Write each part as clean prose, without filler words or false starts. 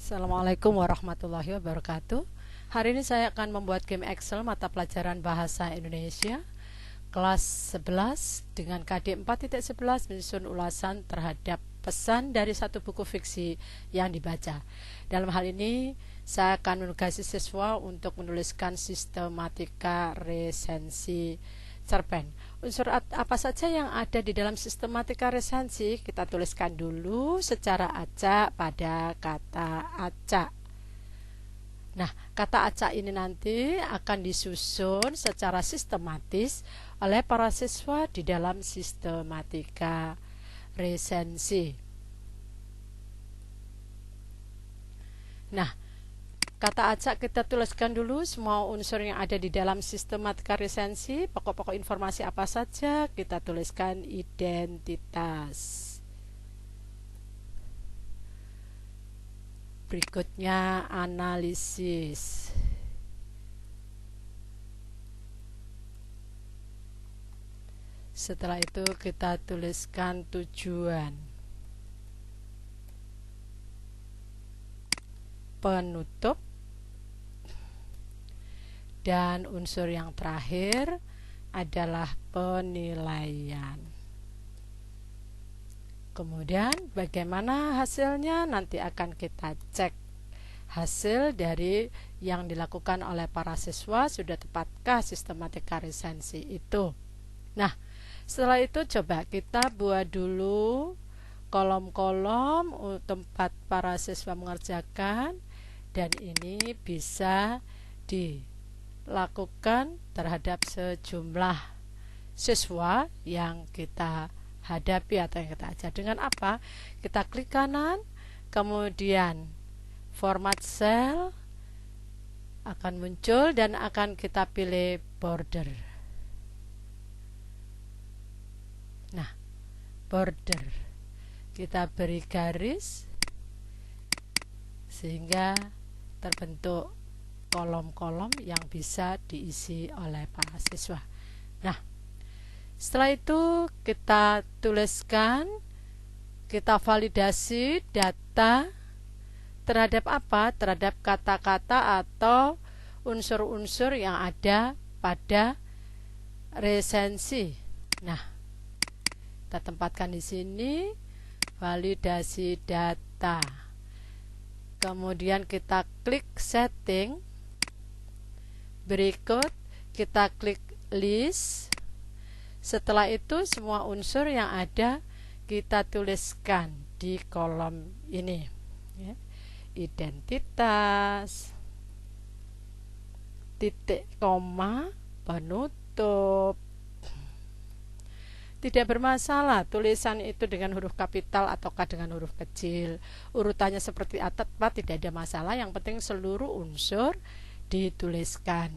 Assalamualaikum warahmatullahi wabarakatuh. Hari ini saya akan membuat game Excel mata pelajaran Bahasa Indonesia kelas 11 dengan KD 4.11 menyusun ulasan terhadap pesan dari satu buku fiksi yang dibaca. Dalam hal ini saya akan menugasi siswa untuk menuliskan sistematika resensi cerpen. Unsur apa saja yang ada di dalam sistematika resensi kita tuliskan dulu secara acak pada kata acak. Nah, kata acak ini nanti akan disusun secara sistematis oleh para siswa di dalam sistematika resensi. Nah, kata acak kita tuliskan dulu semua unsur yang ada di dalam sistematika resensi. Pokok-pokok informasi apa saja kita tuliskan identitas. Berikutnya analisis. Setelah itu kita tuliskan tujuan. Penutup. Dan unsur yang terakhir adalah penilaian. Kemudian bagaimana hasilnya nanti akan kita cek. Hasil dari yang dilakukan oleh para siswa sudah tepatkah sistematika resensi itu. Nah, setelah itu coba kita buat dulu kolom-kolom tempat para siswa mengerjakan, dan ini bisa dilakukan terhadap sejumlah siswa yang kita hadapi atau yang kita ajar. Dengan apa? Kita klik kanan, kemudian format cell akan muncul dan akan kita pilih border. Nah, border kita beri garis sehingga terbentuk kolom-kolom yang bisa diisi oleh para siswa. Nah, setelah itu kita tuliskan, kita validasi data terhadap apa? Terhadap kata-kata atau unsur-unsur yang ada pada resensi. Nah, kita tempatkan di sini validasi data. Kemudian kita klik setting. Berikut kita klik list. Setelah itu semua unsur yang ada kita tuliskan di kolom ini, ya. Identitas, titik koma, penutup. Tidak bermasalah tulisan itu dengan huruf kapital ataukah dengan huruf kecil. Urutannya seperti apa tidak ada masalah, yang penting seluruh unsur dituliskan.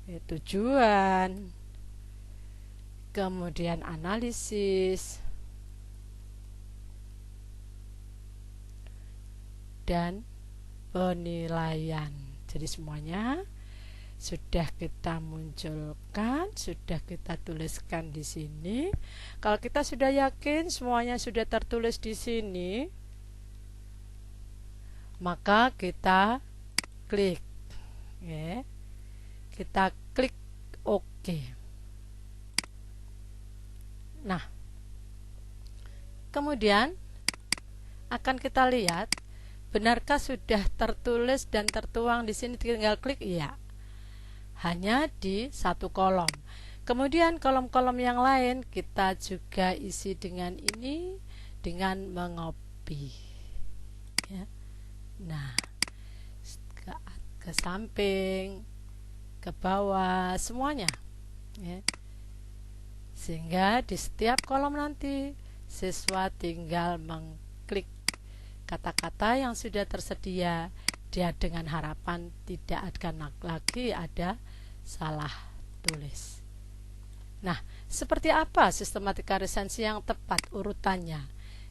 Tujuan, kemudian analisis, dan penilaian. Jadi semuanya sudah kita munculkan, sudah kita tuliskan di sini. Kalau kita sudah yakin semuanya sudah tertulis di sini, maka kita klik, ya. Kita klik OK. Nah, kemudian akan kita lihat benarkah sudah tertulis dan tertuang di sini. Tinggal klik iya. Hanya di satu kolom. Kemudian kolom-kolom yang lain kita juga isi dengan ini, dengan mengcopy, ya. Nah, ke samping, ke bawah, semuanya, ya. Sehingga di setiap kolom nanti siswa tinggal mengklik kata-kata yang sudah tersedia, dia dengan harapan tidak akan lagi ada salah tulis. Nah, seperti apa sistematika resensi yang tepat urutannya?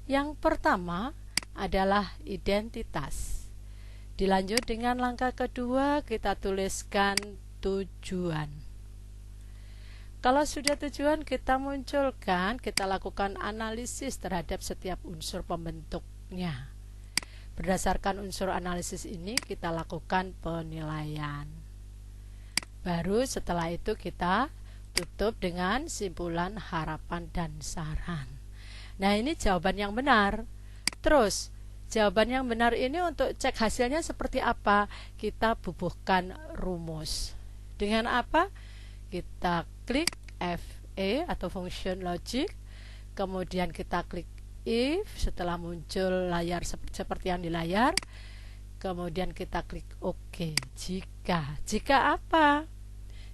Yang pertama adalah identitas. Dilanjut dengan langkah kedua, kita tuliskan tujuan. Kalau sudah tujuan kita munculkan, kita lakukan analisis terhadap setiap unsur pembentuknya. berdasarkan unsur analisis ini kita lakukan penilaian. Baru setelah itu kita tutup dengan simpulan, harapan, dan saran. Nah, ini jawaban yang benar. Terus jawaban yang benar ini untuk cek hasilnya seperti apa? Kita bubuhkan rumus. Dengan apa? Kita klik FE atau function logic, kemudian kita klik if setelah muncul layar seperti yang di layar, kemudian kita klik OK. Jika apa?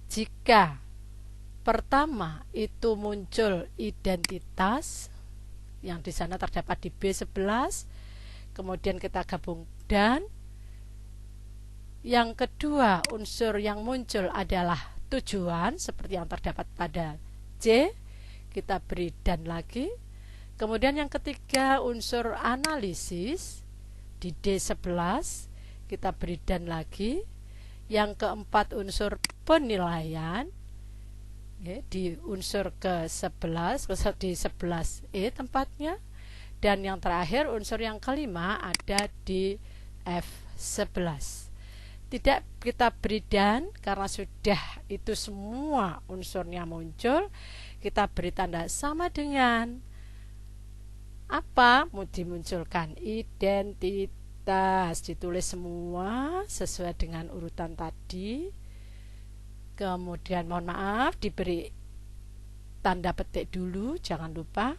Jika pertama itu muncul identitas yang di sana terdapat di B11, kemudian kita gabung dan yang kedua unsur yang muncul adalah tujuan seperti yang terdapat pada C, kita beri dan lagi. Kemudian yang ketiga unsur analisis di D11, kita beri dan lagi. Yang keempat unsur penilaian di unsur ke-11, di 11E tempatnya. Dan yang terakhir unsur yang kelima ada di F11. Tidak kita beri dan, karena sudah itu semua unsurnya muncul, kita beri tanda sama dengan apa? Mau dimunculkan identitas, ditulis semua sesuai dengan urutan tadi. Kemudian mohon maaf diberi tanda petik dulu, jangan lupa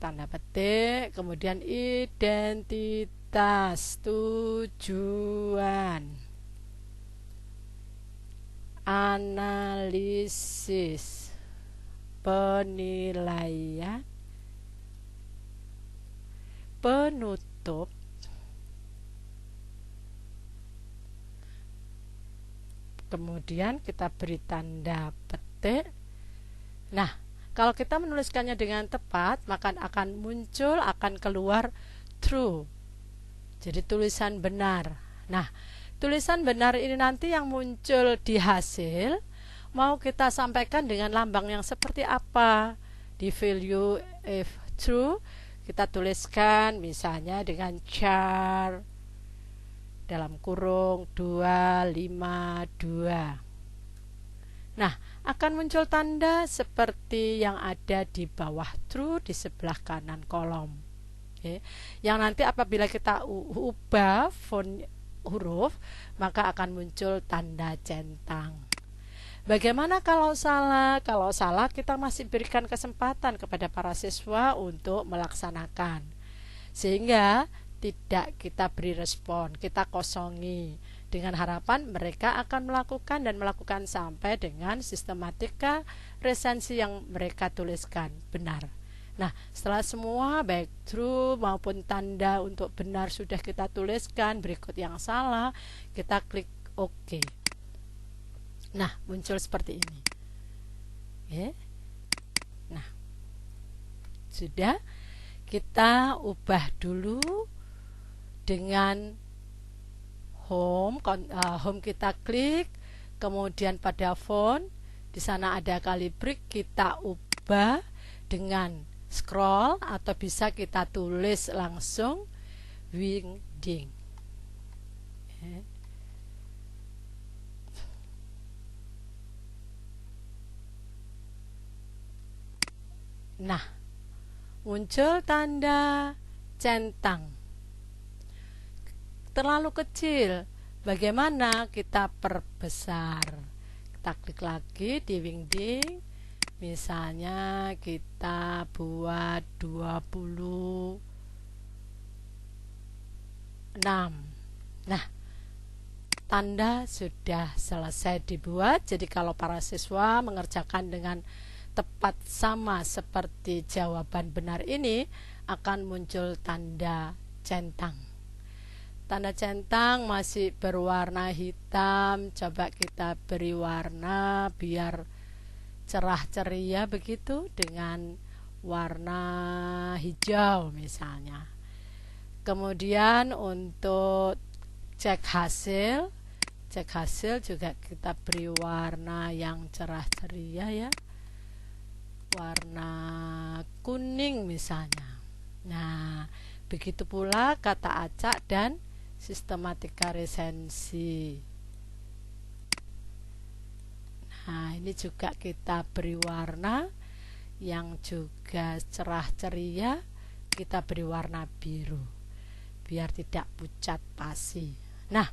tanda petik, kemudian identitas, tujuan, analisis, penilaian, penutup, kemudian kita beri tanda petik. Nah, kalau kita menuliskannya dengan tepat, maka akan muncul, akan keluar true. Jadi tulisan benar. Nah, tulisan benar ini nanti yang muncul di hasil mau kita sampaikan dengan lambang yang seperti apa? Di value if true kita tuliskan misalnya dengan char dalam kurung 252. Nah, akan muncul tanda seperti yang ada di bawah true di sebelah kanan kolom. Yang nanti apabila kita ubah font huruf, maka akan muncul tanda centang. Bagaimana kalau salah? Kalau salah kita masih berikan kesempatan kepada para siswa untuk melaksanakan, sehingga tidak kita beri respon, kita kosongi, dengan harapan mereka akan melakukan dan melakukan sampai dengan sistematika resensi yang mereka tuliskan benar. Nah, setelah semua baik true maupun tanda untuk benar sudah kita tuliskan, berikut yang salah, kita klik OK. Nah, muncul seperti ini. Nah, sudah kita ubah dulu dengan home kita klik, kemudian pada font di sana ada kalibrik, kita ubah dengan scroll atau bisa kita tulis langsung Wingding. Nah, muncul tanda centang. Terlalu kecil. Bagaimana kita perbesar? Kita klik lagi di Wingding. Misalnya kita buat 26. Nah, tanda sudah selesai dibuat. Jadi kalau para siswa mengerjakan dengan tepat sama seperti jawaban benar ini, akan muncul tanda centang. Tanda centang masih berwarna hitam, coba kita beri warna biar cerah ceria begitu dengan warna hijau misalnya. Kemudian untuk cek hasil juga kita beri warna yang cerah ceria ya, warna kuning misalnya. Nah, Begitu pula kata acak dan sistematika resensi. Nah, ini juga kita beri warna yang juga cerah ceria, kita beri warna biru biar tidak pucat pasi. Nah,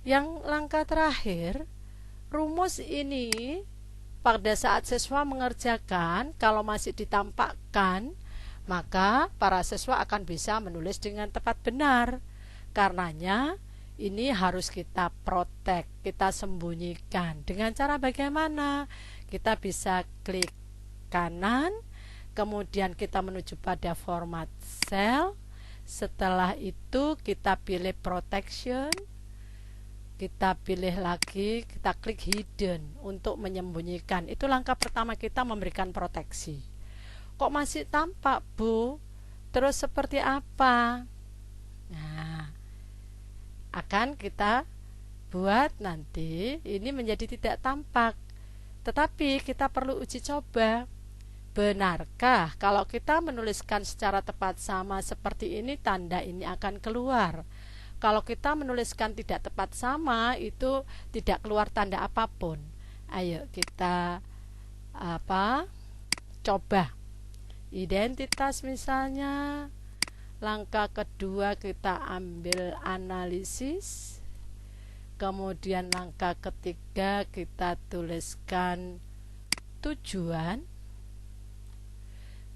yang langkah terakhir, rumus ini pada saat siswa mengerjakan, kalau masih ditampakkan, maka para siswa akan bisa menulis dengan tepat benar. Karenanya ini harus kita protek, kita sembunyikan. Dengan cara bagaimana? Kita bisa klik kanan, kemudian kita menuju pada format cell. Setelah itu kita pilih protection, kita pilih lagi, kita klik hidden untuk menyembunyikan. Itu langkah pertama kita memberikan proteksi. Kok masih tampak, Bu? Terus seperti apa? Nah, akan kita buat nanti ini menjadi tidak tampak. Tetapi kita perlu uji coba. Benarkah kalau kita menuliskan secara tepat sama seperti ini, tanda ini akan keluar? Kalau kita menuliskan tidak tepat sama, itu tidak keluar tanda apapun. Ayo kita coba. Identitas misalnya, langkah kedua kita ambil analisis, kemudian langkah ketiga kita tuliskan tujuan,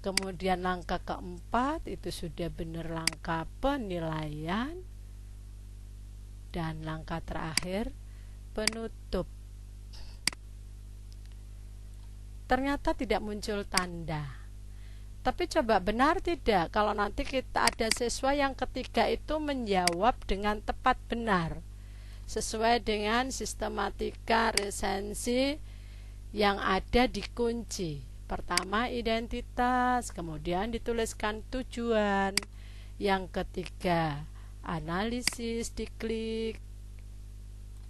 kemudian langkah keempat itu sudah benar langkah penilaian, dan langkah terakhir penutup. Ternyata tidak muncul tanda. Tapi coba benar tidak kalau nanti kita ada siswa yang ketiga itu menjawab dengan tepat benar sesuai dengan sistematika resensi yang ada di kunci. Pertama identitas, kemudian dituliskan tujuan, yang ketiga analisis, diklik,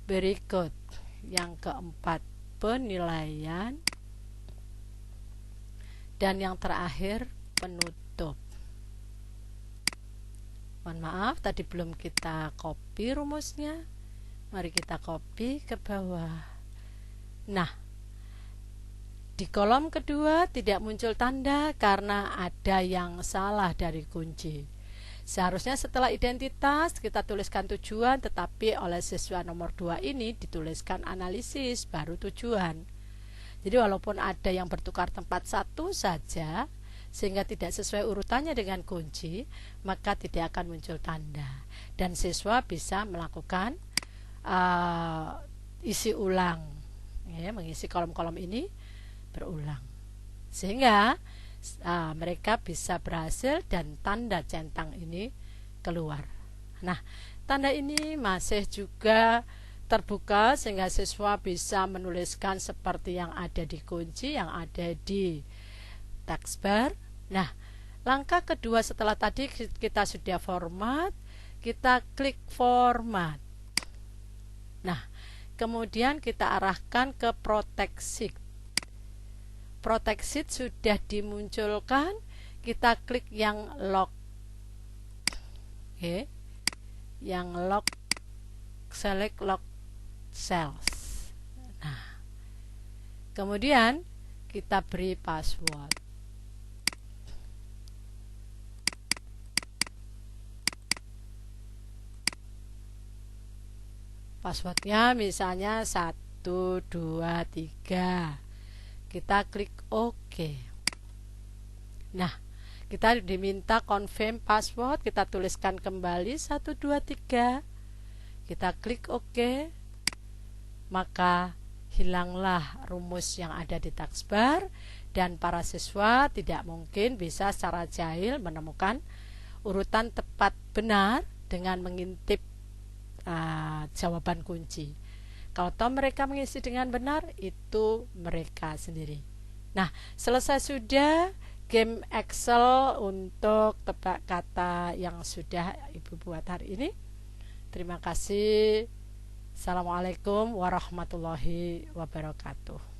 berikut yang keempat penilaian, dan yang terakhir penutup. Mohon maaf tadi belum kita copy rumusnya. Mari kita copy ke bawah. Nah, di kolom kedua tidak muncul tanda karena ada yang salah dari kunci. Seharusnya setelah identitas kita tuliskan tujuan, tetapi oleh siswa nomor 2 ini dituliskan analisis baru tujuan. Jadi walaupun ada yang bertukar tempat satu saja sehingga tidak sesuai urutannya dengan kunci, maka tidak akan muncul tanda dan siswa bisa melakukan isi ulang, ya, mengisi kolom-kolom ini berulang sehingga mereka bisa berhasil dan tanda centang ini keluar. Nah, tanda ini masih juga terbuka sehingga siswa bisa menuliskan seperti yang ada di kunci, yang ada di taskbar. Nah, langkah kedua setelah tadi kita sudah format, kita klik format. Nah, kemudian kita arahkan ke protect sheet. Protect sheet sudah dimunculkan, kita klik yang lock. Oke. Yang lock, select lock cells. Nah, kemudian kita beri password. Passwordnya misalnya 1, 2, 3. Kita klik OK. Nah, kita diminta confirm password, kita tuliskan kembali 1, 2, 3. Kita klik OK. Maka hilanglah rumus yang ada di taskbar dan para siswa tidak mungkin bisa secara jahil menemukan urutan tepat benar dengan mengintip jawaban kunci. Kalau toh mereka mengisi dengan benar, itu mereka sendiri. Nah, selesai sudah game Excel untuk tebak kata yang sudah Ibu buat hari ini. Terima kasih. Assalamualaikum warahmatullahi wabarakatuh.